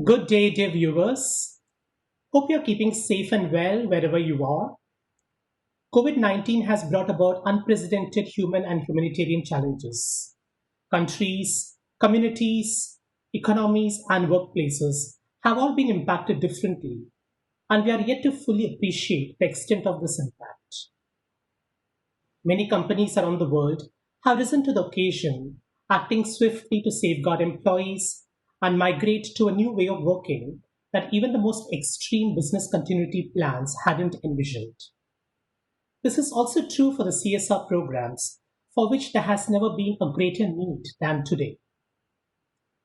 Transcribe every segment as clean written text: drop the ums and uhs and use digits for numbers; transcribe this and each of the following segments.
Good day, dear viewers. Hope you're keeping safe and well wherever you are. COVID 19 has brought about unprecedented human and humanitarian challenges. Countries, communities, economies, and workplaces have all been impacted differently, and we are yet to fully appreciate the extent of this impact. Many companies around the world have risen to the occasion, acting swiftly to safeguard employees and migrate to a new way of working that even the most extreme business continuity plans hadn't envisioned. This is also true for the CSR programs, for which there has never been a greater need than today.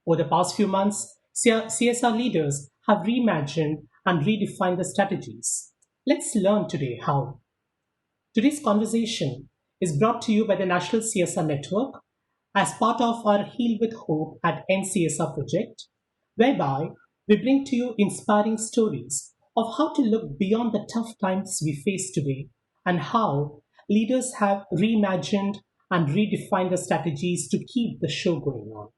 Over the past few months, CSR leaders have reimagined and redefined the strategies. Let's learn today how. Today's conversation is brought to you by the National CSR Network as part of our Heal with Hope at NCSR project, whereby we bring to you inspiring stories of how to look beyond the tough times we face today and how leaders have reimagined and redefined the strategies to keep the show going on.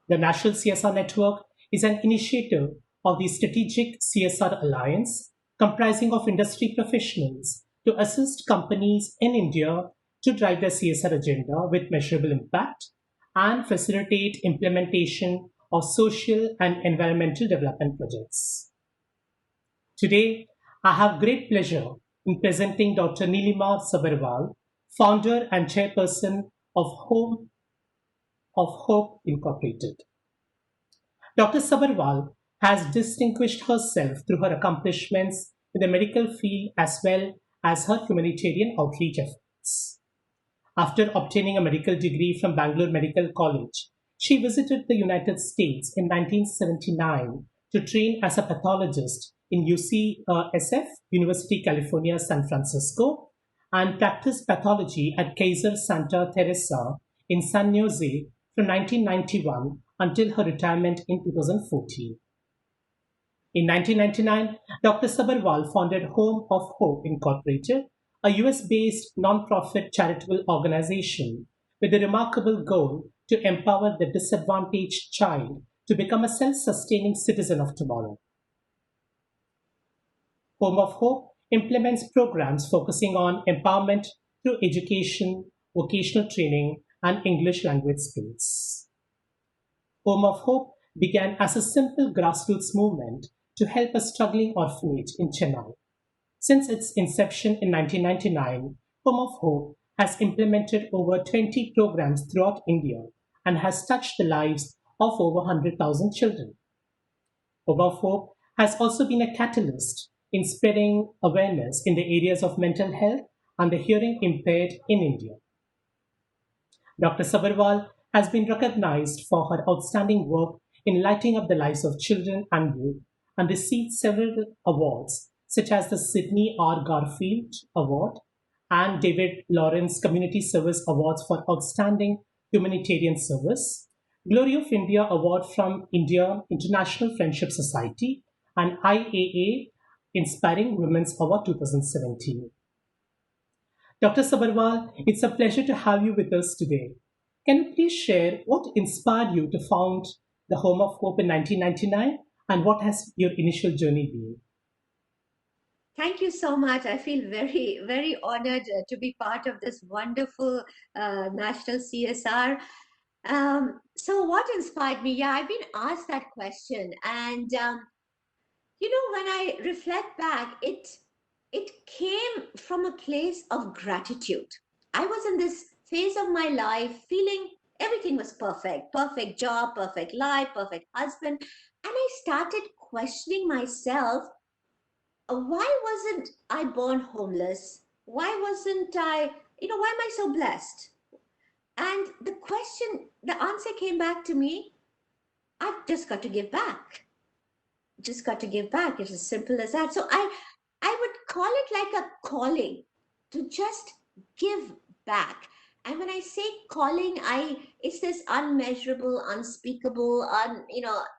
The National CSR Network is an initiative of the Strategic CSR Alliance, comprising of industry professionals to assist companies in India to drive their CSR agenda with measurable impact and facilitate implementation of social and environmental development projects. Today, I have great pleasure in presenting Dr. Nilima Sabharwal, founder and chairperson of Hope Incorporated. Dr. Sabharwal has distinguished herself through her accomplishments in the medical field as well as her humanitarian outreach efforts. After obtaining a medical degree from Bangalore Medical College, she visited the United States in 1979 to train as a pathologist in UCSF, University California, San Francisco, and practiced pathology at Kaiser Santa Teresa in San Jose from 1991 until her retirement in 2014. In 1999, Dr. Sabharwal founded Home of Hope Incorporated, a US based nonprofit charitable organization with the remarkable goal to empower the disadvantaged child to become a self sustaining citizen of tomorrow. Home of Hope implements programs focusing on empowerment through education, vocational training, and English language skills. Home of Hope began as a simple grassroots movement to help a struggling orphanage in Chennai. Since its inception in 1999, Home of Hope has implemented over 20 programs throughout India and has touched the lives of over 100,000 children. Home of Hope has also been a catalyst in spreading awareness in the areas of mental health and the hearing impaired in India. Dr. Sabharwal has been recognized for her outstanding work in lighting up the lives of children and youth and received several awards such as the Sidney R. Garfield Award and David Lawrence Community Service Awards for Outstanding Humanitarian Service, Glory of India Award from India International Friendship Society, and IAA Inspiring Women's Award 2017. Dr. Sabharwal, it's a pleasure to have you with us today. Can you please share what inspired you to found the Home of Hope in 1999 and what has your initial journey been? Thank you so much. I feel very, very honored to be part of this wonderful national CSR. So, what inspired me? Yeah, I've been asked that question, and when I reflect back, it came from a place of gratitude. I was in this phase of my life feeling everything was perfect, perfect job, perfect life, perfect husband, and I started questioning myself, why wasn't I born homeless? Why wasn't I, why am I so blessed? And the answer came back to me, I've just got to give back. Just got to give back. It's as simple as that. So I would call it like a calling to just give back. And when I say calling, it's this unmeasurable, unspeakable,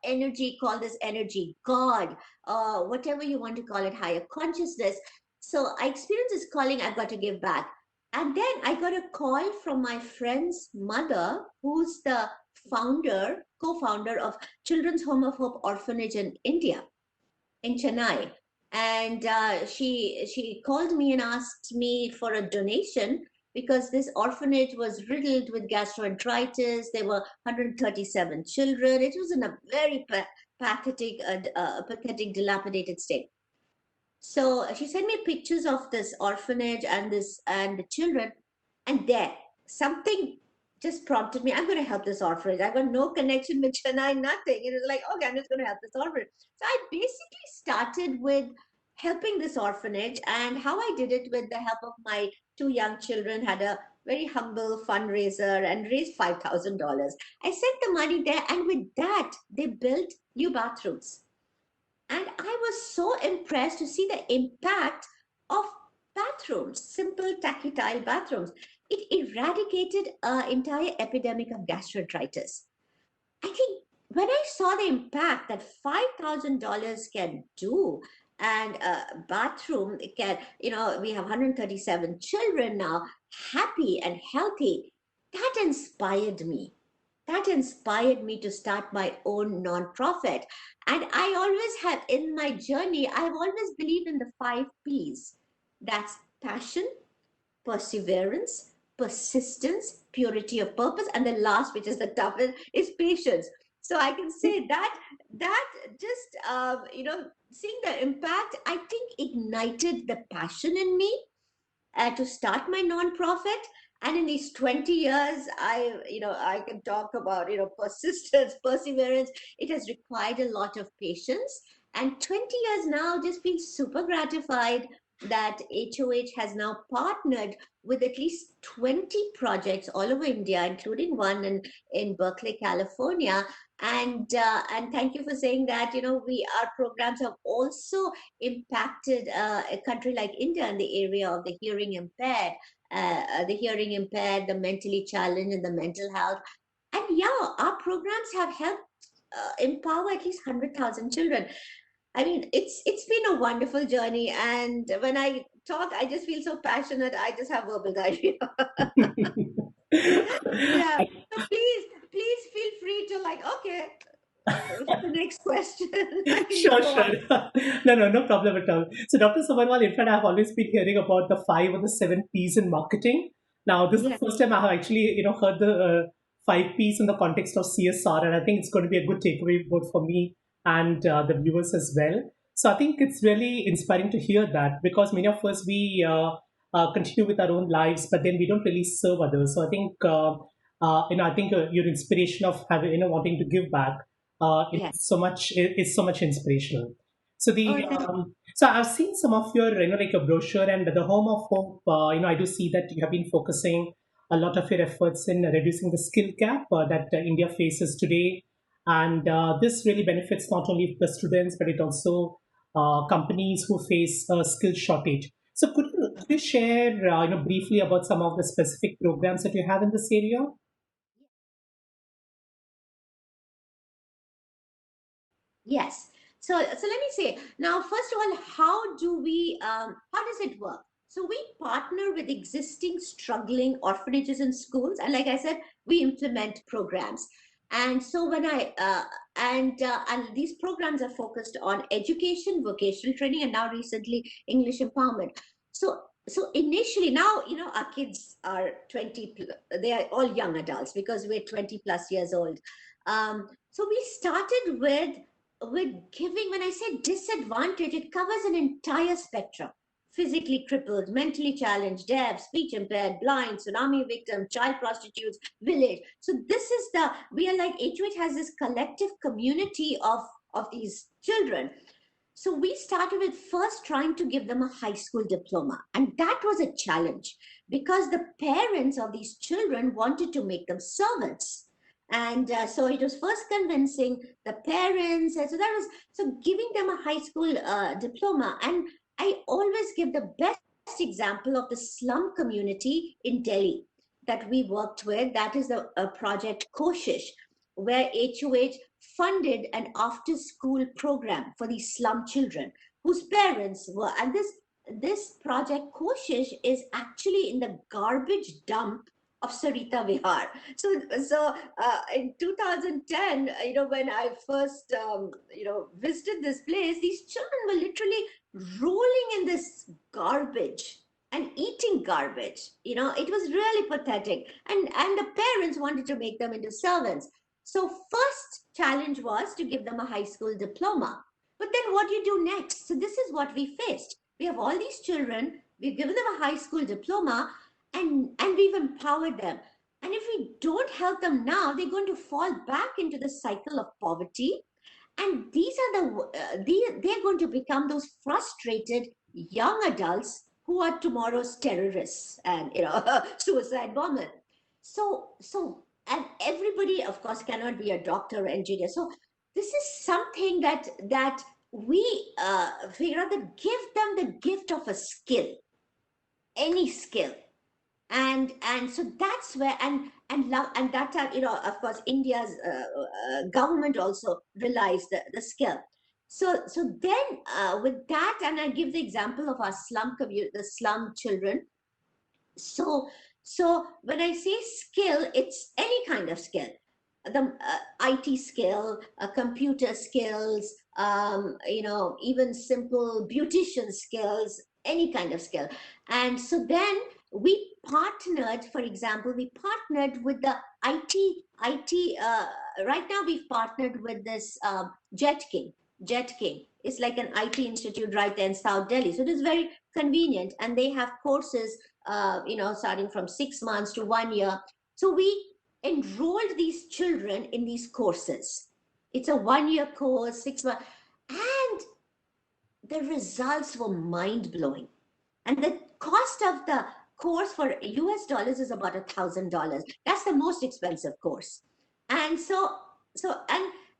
energy. Call this energy, God, whatever you want to call it, higher consciousness. So I experienced this calling. I've got to give back. And then I got a call from my friend's mother, who's the co-founder of Children's Home of Hope Orphanage in India, in Chennai. And she called me and asked me for a donation because this orphanage was riddled with gastroenteritis. There were 137 children. It was in a very pathetic, dilapidated state. So she sent me pictures of this orphanage and the children, and there something just prompted me. I'm going to help this orphanage. I've got no connection with Chennai, nothing. It was like, okay, I'm just going to help this orphanage. So I basically started with helping this orphanage, and how I did it with the help of my two young children. Had a very humble fundraiser and raised $5,000. I sent the money there, and with that, they built new bathrooms. And I was so impressed to see the impact of bathrooms, simple tactile bathrooms. It eradicated an entire epidemic of gastroenteritis. I think when I saw the impact that $5,000 can do, and a bathroom it can, we have 137 children now, happy and healthy, that inspired me. That inspired me to start my own nonprofit. And I always have in my journey, I've always believed in the 5 P's. That's passion, perseverance, persistence, purity of purpose, and the last, which is the toughest, is patience. So I can say that just seeing the impact, I think ignited the passion in me to start my nonprofit. And in these 20 years, I can talk about, persistence, perseverance. It has required a lot of patience. And 20 years now, just feel super gratified that HOH has now partnered with at least 20 projects all over India, including one in Berkeley, California. And thank you for saying that. Our programs have also impacted a country like India in the area of the hearing impaired, the mentally challenged, and the mental health. And yeah, our programs have helped empower at least 100,000 children. I mean, it's been a wonderful journey, and when I talk, I just feel so passionate. I just have verbal diarrhea. Yeah. So please feel free to like, okay, what's the next question? I can Sure, just go sure. on. No problem at all. So, Dr. Sabharwal, in fact, I've always been hearing about the 5 or the 7 P's in marketing. Now, this is the Yeah. first time I have actually, heard the 5 P's in the context of CSR, and I think it's going to be a good takeaway both for me and the viewers as well. So, I think it's really inspiring to hear that because many of us we continue with our own lives, but then we don't really serve others. So, I think I think your inspiration of having wanting to give back Yeah. it's so much inspirational. So Oh, the thank so I've seen some of your like your brochure and the Home of Hope. I do see that you have been focusing a lot of your efforts in reducing the skill gap that India faces today, and this really benefits not only the students but it also companies who face a skill shortage. So could you share briefly about some of the specific programs that you have in this area? Yes. So let me say now, first of all, how does it work? So we partner with existing struggling orphanages and schools, and like I said, we implement programs. And so when I and these programs are focused on education, vocational training, and now recently English empowerment. So initially, now our kids are 20. They are all young adults because we're 20 plus years old. So we started with giving, when I say disadvantage, it covers an entire spectrum: physically crippled, mentally challenged, deaf, speech impaired, blind, tsunami victims, child prostitutes, village. So this is we are like, HOH has this collective community of these children. So we started with first trying to give them a high school diploma. And that was a challenge because the parents of these children wanted to make them servants. And so it was first convincing the parents. And so that was, so giving them a high school diploma. And I always give the best example of the slum community in Delhi that we worked with. That is the project Koshish, where HOH funded an after school program for these slum children whose parents were, and this project Koshish is actually in the garbage dump of Sarita Vihar. So in 2010, when I first, visited this place, these children were literally rolling in this garbage and eating garbage. It was really pathetic. And the parents wanted to make them into servants. So first challenge was to give them a high school diploma. But then what do you do next? So this is what we faced. We have all these children, we've given them a high school diploma, and we've empowered them. And if we don't help them now, they're going to fall back into the cycle of poverty. And these are they're going to become those frustrated young adults who are tomorrow's terrorists and suicide bombers. And everybody, of course, cannot be a doctor or engineer. So this is something that we figure out, that give them the gift of a skill, any skill. And so that's where, and love, and that time, of course, India's government also realized the skill. So then, with that, and I give the example of our slum community, the slum children. So so when I say skill, it's any kind of skill, the IT skill, computer skills, even simple beautician skills, any kind of skill. And so then we partnered, for example, we partnered with the IT. Right now, we've partnered with this Jet King. Jet King. It's like an IT institute right there in South Delhi. So it is very convenient, and they have courses, starting from 6 months to 1 year. So we enrolled these children in these courses. It's a 1 year course, 6 months, and the results were mind blowing. And the cost of the course for US dollars is about $1,000. That's the most expensive course. And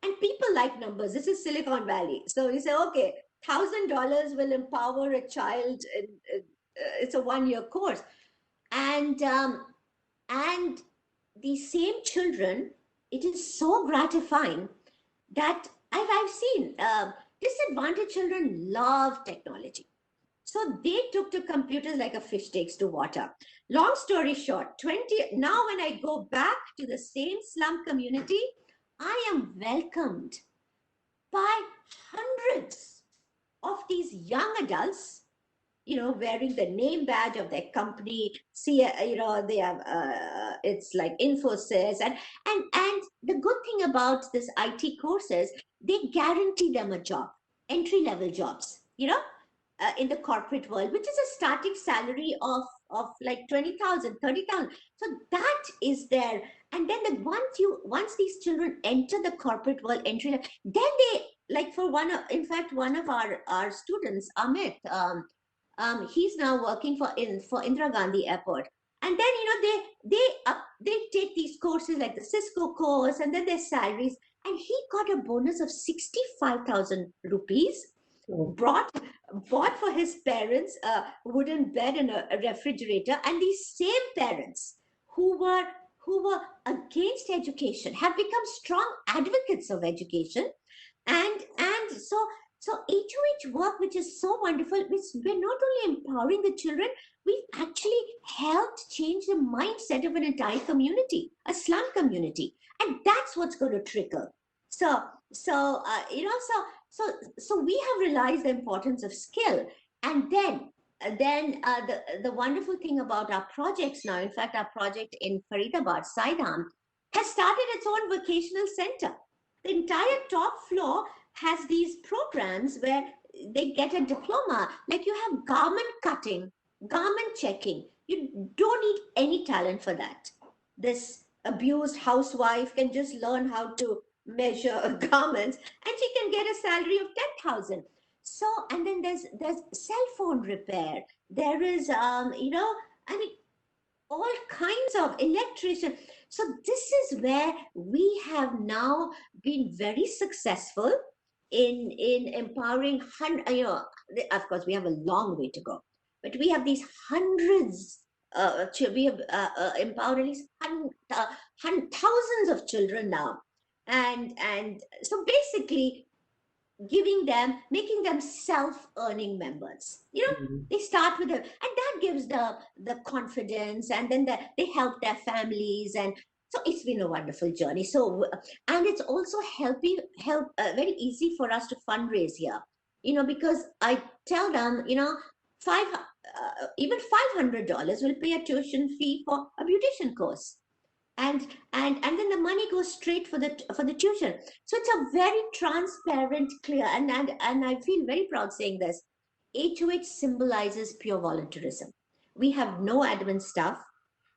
and people like numbers. This is Silicon Valley. So you say, okay, $1,000 will empower a child. It's a 1 year course. And these same children, it is so gratifying that I've seen disadvantaged children love technology. So they took to computers like a fish takes to water. Long story short, 20 now when I go back to the same slum community, I am welcomed by hundreds of these young adults, wearing the name badge of their company. See, they have, it's like Infosys, and the good thing about this IT courses, they guarantee them a job, entry level jobs, in the corporate world, which is a starting salary of like 20,000, 30,000. So that is there. And then once these children enter the corporate world, entry level, then they, like, for in fact, one of our students, Amit, he's now working for Indira Gandhi Airport. And then they take these courses like the Cisco course, and then their salaries. And he got a bonus of 65,000 rupees, Oh, bought for his parents a wooden bed and a refrigerator. And these same parents who were against education have become strong advocates of education. And so HOH work, which is so wonderful, which we're not only empowering the children, we've actually helped change the mindset of an entire community, a slum community. And that's what's going to trickle. So, so you know, so we have realized the importance of skill. And the wonderful thing about our projects now, in fact, our project in Faridabad, Saidam, has started its own vocational center. The entire top floor has these programs where they get a diploma. Like, you have garment cutting, garment checking. You don't need any talent for that. This abused housewife can just learn how to measure garments, and she can get a salary of 10,000. So, and then there's cell phone repair. There is, I mean, all kinds of electrician. So this is where we have now been very successful in empowering of course, we have a long way to go, but we have these hundreds, we have empowered at least thousands of children now. And so basically, giving them, making them self-earning members. Mm. They start with them, and that gives the confidence, and then they help their families, and so it's been a wonderful journey. So, and it's also help very easy for us to fundraise here. Because I tell them, five even $500 will pay a tuition fee for a beautician course, and then the money goes straight for the tuition. So it's a very transparent, clear, and I feel very proud saying this. HOH symbolizes pure volunteerism. We have no admin staff.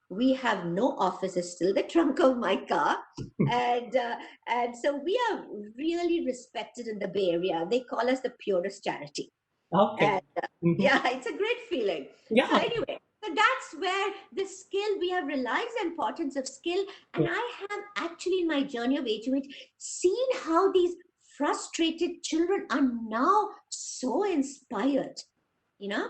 We have no offices, still the trunk of my car, and so we are really respected in the Bay Area. They call us the purest charity. Okay. And Hmm. yeah, it's a great feeling. So Yeah. anyway, so that's where the skill, we have realized the importance of skill. And Yeah. I have actually in my journey of HOH seen how these frustrated children are now so inspired, you know,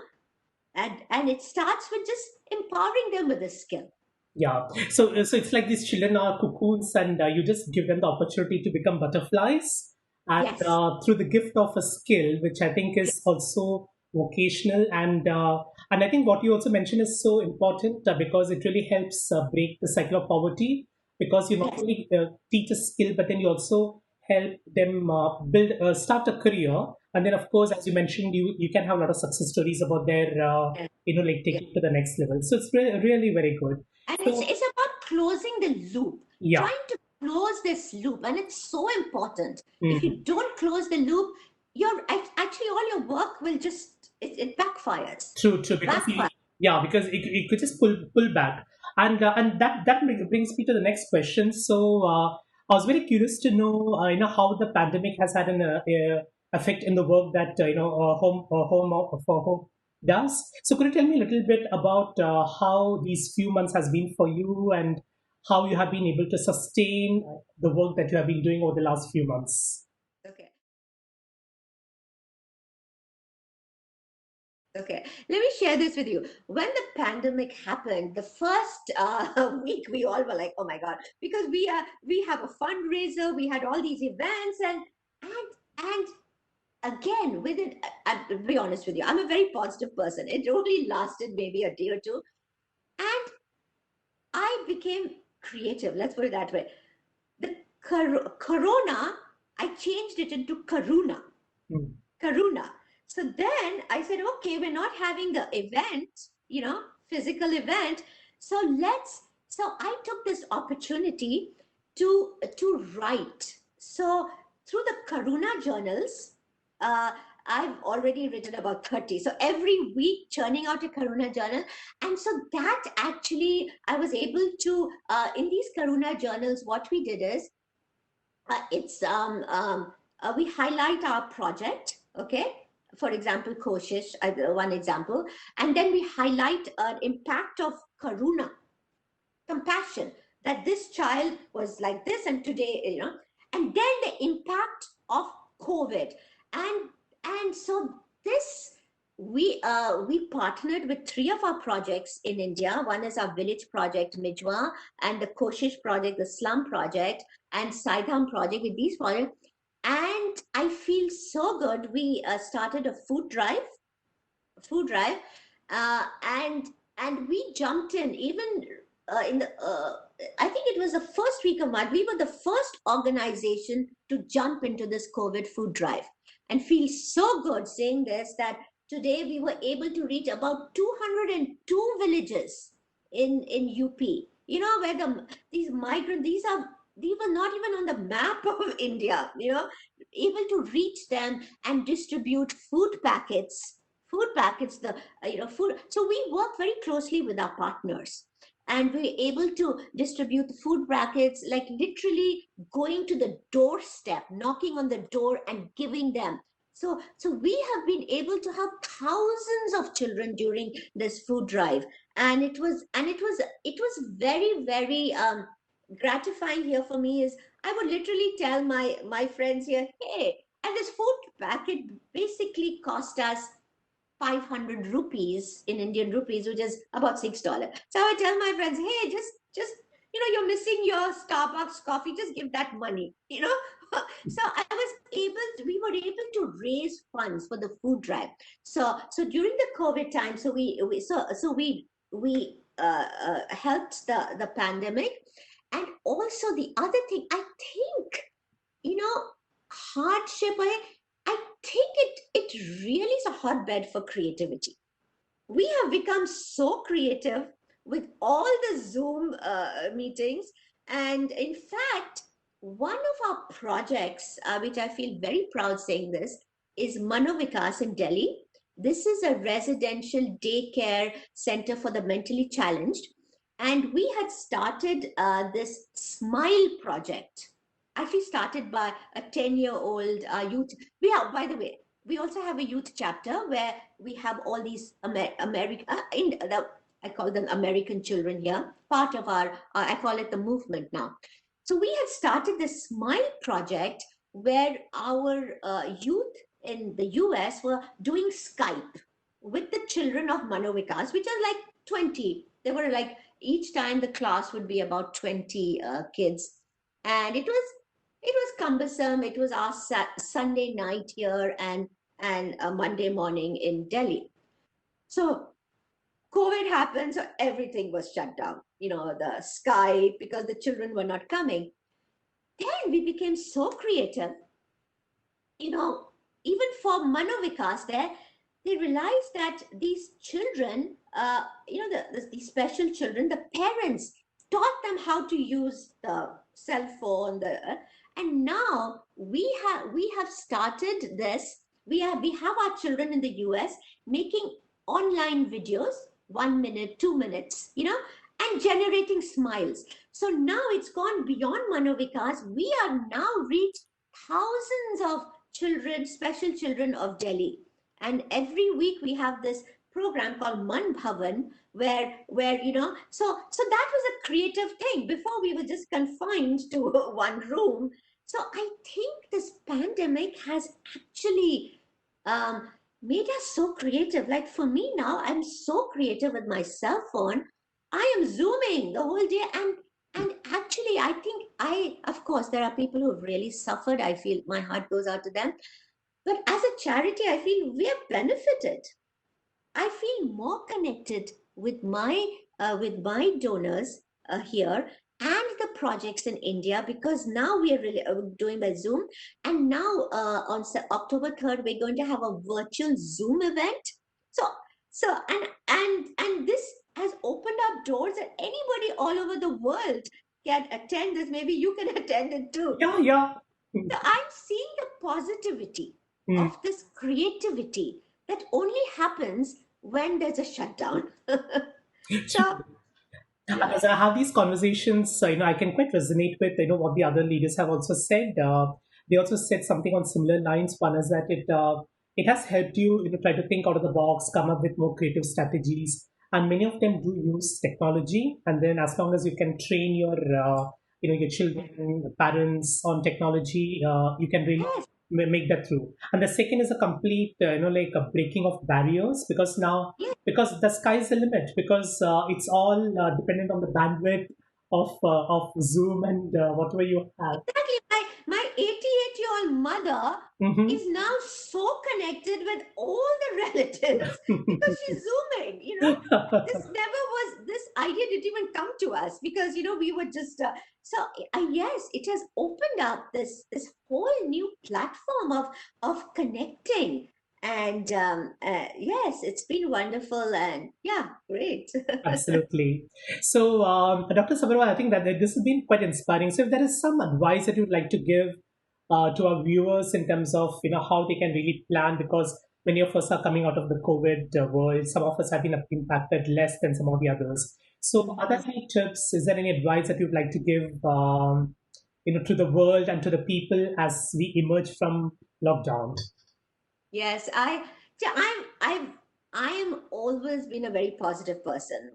and it starts with just empowering them with a skill. Yeah. So it's like these children are cocoons, and you just give them the opportunity to become butterflies, and Yes, through the gift of a skill, which I think is yes, also vocational, and I think what you also mentioned is so important because it really helps break the cycle of poverty. Because you not yes, only teach a skill, but then you also help them build start a career, and then of course, as you mentioned, you can have a lot of success stories about their yes, like yes. taking to the next level. So it's really very good. And So it's about closing the loop, yeah. trying to close this loop, and it's so important. If you Mhm. don't close the loop, actually all your work will just it backfires. True, It because backfires. yeah, because it could just pull back, and that brings me to the next question. So I was very curious to know, how the pandemic has had an effect in the work that for home does. So could you tell me a little bit about how these few months has been for you, and how you have been able to sustain the work that you have been doing over the last few months? Okay. Okay, let me share this with you. When the pandemic happened, the first week we all were like, "Oh my God!" Because we have a fundraiser, we had all these events, and again, within, to be honest with you, I'm a very positive person. It only lasted maybe a day or two, and I became creative. Let's put it that way. The corona, I changed it into karuna. Mm. Karuna. So then I said, okay, we're not having the event, physical event. So I took this opportunity to write. So through the Karuna journals, uh, I've already written about 30. So every week churning out a Karuna journal. And so that actually, I was able to, in these Karuna journals, what we did is it's we highlight our project, okay, for example koshish, one example, and then we highlight an impact of karuna, compassion, that this child was like this and today, and then the impact of covid, and so this, we partnered with three of our projects in India. One is our village project Mijwa, and the Koshish project, the slum project, and Saidham project. With these projects, and I feel so good. We started a food drive, and we jumped in even in the I think it was the first week of March. We were the first organization to jump into this COVID food drive, and feel so good saying this, that today we were able to reach about 202 villages in UP. Where these migrant, these were not even on the map of India. Able to reach them and distribute food packets, the food. So we work very closely with our partners, and we're able to distribute the food packets, like literally going to the doorstep, knocking on the door and giving them. So we have been able to help thousands of children during this food drive, and it was very, very gratifying here for me. Is I would literally tell my friends here, hey, and this food packet basically cost us 500 rupees in Indian rupees, which is about $6. So I tell my friends, hey, just you're missing your Starbucks coffee. Just give that money. So I was we were able to raise funds for the food drive. So during the COVID time, we helped the pandemic. And also the other thing, I think, you know, hardship, I think it really is a hotbed for creativity. We have become so creative with all the Zoom meetings. And in fact, one of our projects, which I feel very proud saying this, is Manovikas in Delhi. This is a residential daycare center for the mentally challenged. And we had started this Smile project, actually started by a 10-year-old youth. We have, by the way, we also have a youth chapter where we have all these American, I call them American children here, part of our, I call it the movement now. So we had started this Smile project where our youth in the US were doing Skype with the children of Manovikas, which are like 20. They were like, each time the class would be about 20 kids. And it was cumbersome. It was our Sunday night here and a Monday morning in Delhi. So COVID happened, so everything was shut down. The Skype, because the children were not coming. Then we became so creative. you know, Even for Manovikas there, they realized that these children, these special children, the parents taught them how to use the cell phone, and now we have started this. We have our children in the US making online videos, 1 minute, 2 minutes, and generating smiles. So now it's gone beyond Manovikas. We are now reached thousands of children, special children of Delhi. And every week we have this program called Man Bhavan, where so that was a creative thing. Before we were just confined to one room. So I think this pandemic has actually um, made us so creative. Like for me now, I'm so creative with my cell phone. I am zooming the whole day, and actually, I think of course, there are people who've really suffered. I feel my heart goes out to them. But as a charity, I feel we have benefited. I feel more connected with my donors here and the projects in India, because now we are really doing by Zoom. And now on October 3rd, we're going to have a virtual Zoom event. So and this has opened up doors that anybody all over the world can attend this. Maybe you can attend it too. Yeah, yeah. Mm, So I'm seeing the positivity mm. of this creativity that only happens when there's a shutdown. So, yeah. As I have these conversations, I can quite resonate with what the other leaders have also said. They also said something on similar lines. One is that it has helped you, try to think out of the box, come up with more creative strategies, and many of them do use technology. And then, as long as you can train your children, parents on technology, you can really Yes, make that through. And the second is a complete, like a breaking of barriers, because now, yes. because the sky is the limit, because it's all dependent on the bandwidth of Zoom and whatever you have. Exactly. My 88-year-old mother Hmm. is now so connected with all the relatives because she's zooming. This idea didn't even come to us because we were just yes, it has opened up this whole new platform of connecting. And yes, it's been wonderful, and yeah, great. Absolutely. So, Dr. Sabharwal, I think that this has been quite inspiring. So, if there is some advice that you'd like to give to our viewers in terms of how they can really plan, because many of us are coming out of the COVID world. Some of us have been impacted less than some of the others. So, are there Mhm. any tips? Is there any advice that you'd like to give, to the world and to the people as we emerge from lockdown? Yes, yeah, I am always been a very positive person.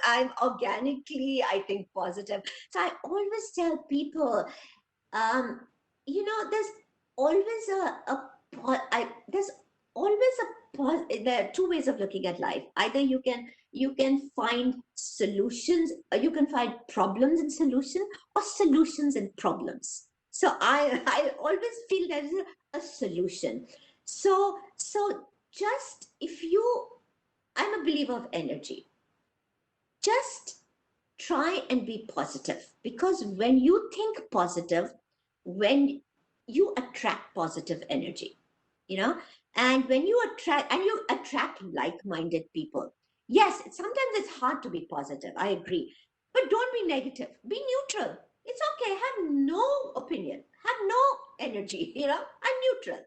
I'm organically, I think, positive. So I always tell people, um, there's always there's always there are two ways of looking at life. Either you can find solutions, or you can find problems and solutions, or solutions and problems. So I always feel there is a solution. So just if you, I'm a believer of energy. Just try and be positive, because when you think positive, when you attract positive energy, you know, and when you attract like-minded people. Yes, sometimes it's hard to be positive, I agree, but don't be negative, be neutral. It's okay, have no opinion, have no energy, I'm neutral.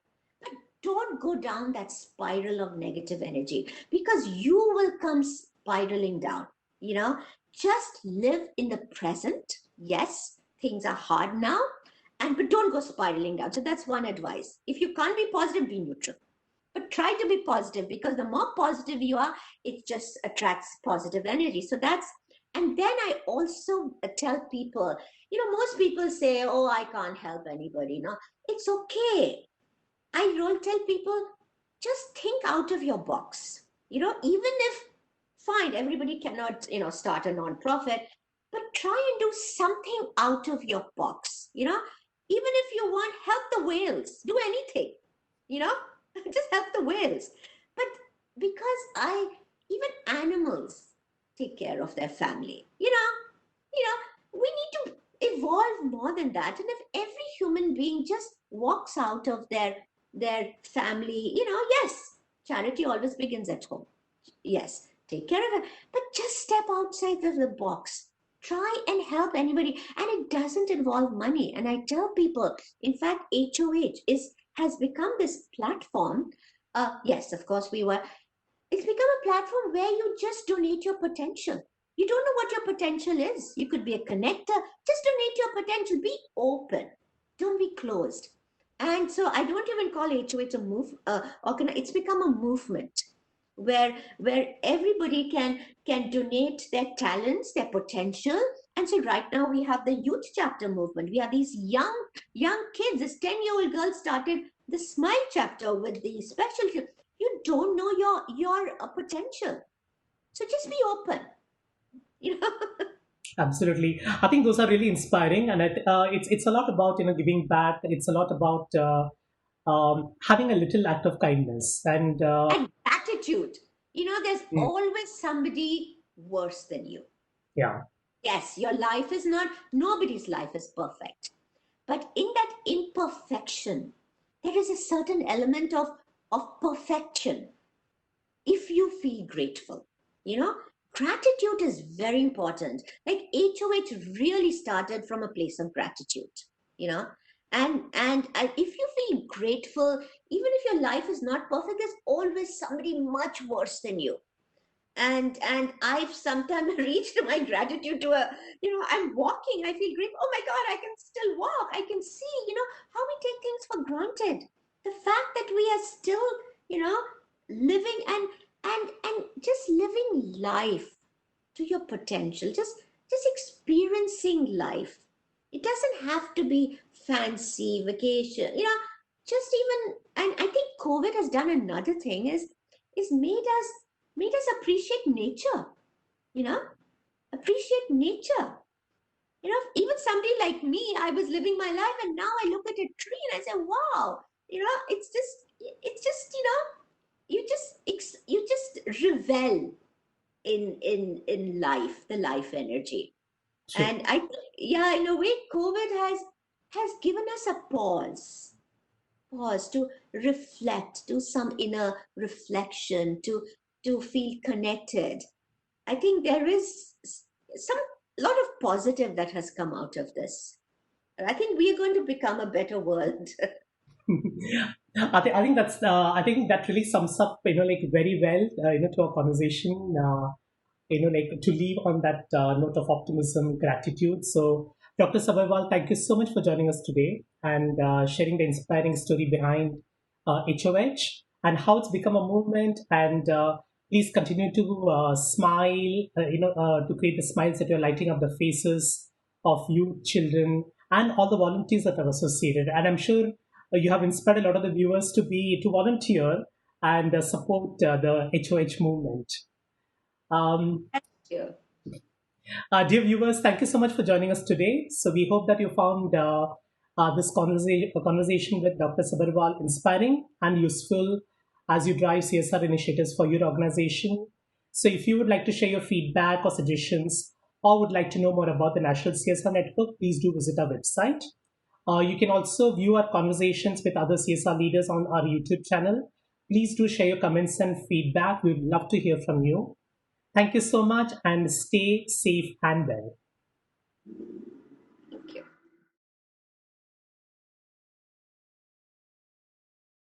But don't go down that spiral of negative energy, because you will come spiraling down, you know. Just live in the present. Yes, things are hard now, and but don't go spiraling down. So that's one advice. If you can't be positive, be neutral, but try to be positive, because the more positive you are, it just attracts positive energy. So that's, and then I also tell people, most people say, oh, I can't help anybody. No, it's okay. I will tell people, just think out of your box. Even if, fine, everybody cannot, start a non-profit, but try and do something out of your box. Even if you want, help the whales, do anything, you know, just help the whales. But because even animals take care of their family, we need to evolve more than that. And if every human being just walks out of their family, yes, charity always begins at home. Yes, take care of it, but just step outside of the box. Try and help anybody, and it doesn't involve money. And I tell people, in fact, HOH has become this platform. Yes, of course, it's become a platform where you just donate your potential. You don't know what your potential is. You could be a connector. Just donate your potential. Be open. Don't be closed. And so I don't even call HOH a move. It's become a movement where everybody can donate their talents, their potential. And so right now we have the youth chapter movement. We have these young kids. This 10-year-old girl started the Smile chapter with the special. You don't know your potential, so just be open. you know Absolutely. I think those are really inspiring, and it's a lot about giving back. It's a lot about having a little act of kindness, and and gratitude. There's mm, always somebody worse than you. yeah, Yes, your life is not, nobody's life is perfect, but in that imperfection there is a certain element of perfection. If you feel grateful, you know gratitude is very important. Like HOH really started from a place of gratitude, you know and if you feel grateful, even if your life is not perfect, there's always somebody much worse than you. And I've sometimes reached my gratitude to a, I'm walking, I feel great, oh my god, I can still walk, I can see, how we take things for granted. The fact that we are still, you know living and just living life to your potential, just experiencing life. It doesn't have to be fancy vacation, just even. And I think COVID has done another thing, is made us appreciate nature, you know appreciate nature. Even somebody like me, I was living my life, and now I look at a tree and I say, wow, it's just you just revel in life, the life energy. true. And I think, yeah, in a way, COVID has given us a pause to reflect, do some inner reflection, to feel connected. I think there is some lot of positive that has come out of this. I think we are going to become a better world. I think that really sums up like very well to our conversation. Like to leave on that note of optimism, gratitude. So, Dr. Sabharwal, thank you so much for joining us today and sharing the inspiring story behind HOH and how it's become a movement. And please continue to smile, to create the smiles that you're lighting up the faces of youth, children, and all the volunteers that are associated. And I'm sure you have inspired a lot of the viewers to volunteer and support the HOH movement. Um, Thank you. Dear viewers, thank you so much for joining us today. So we hope that you found this conversation with Dr. Sabharwal inspiring and useful as you drive CSR initiatives for your organization. So, if you would like to share your feedback or suggestions, or would like to know more about the National CSR Network, please do visit our website. You can also view our conversations with other CSR leaders on our YouTube channel. Please do share your comments and feedback. We'd love to hear from you. Thank you so much and stay safe and well.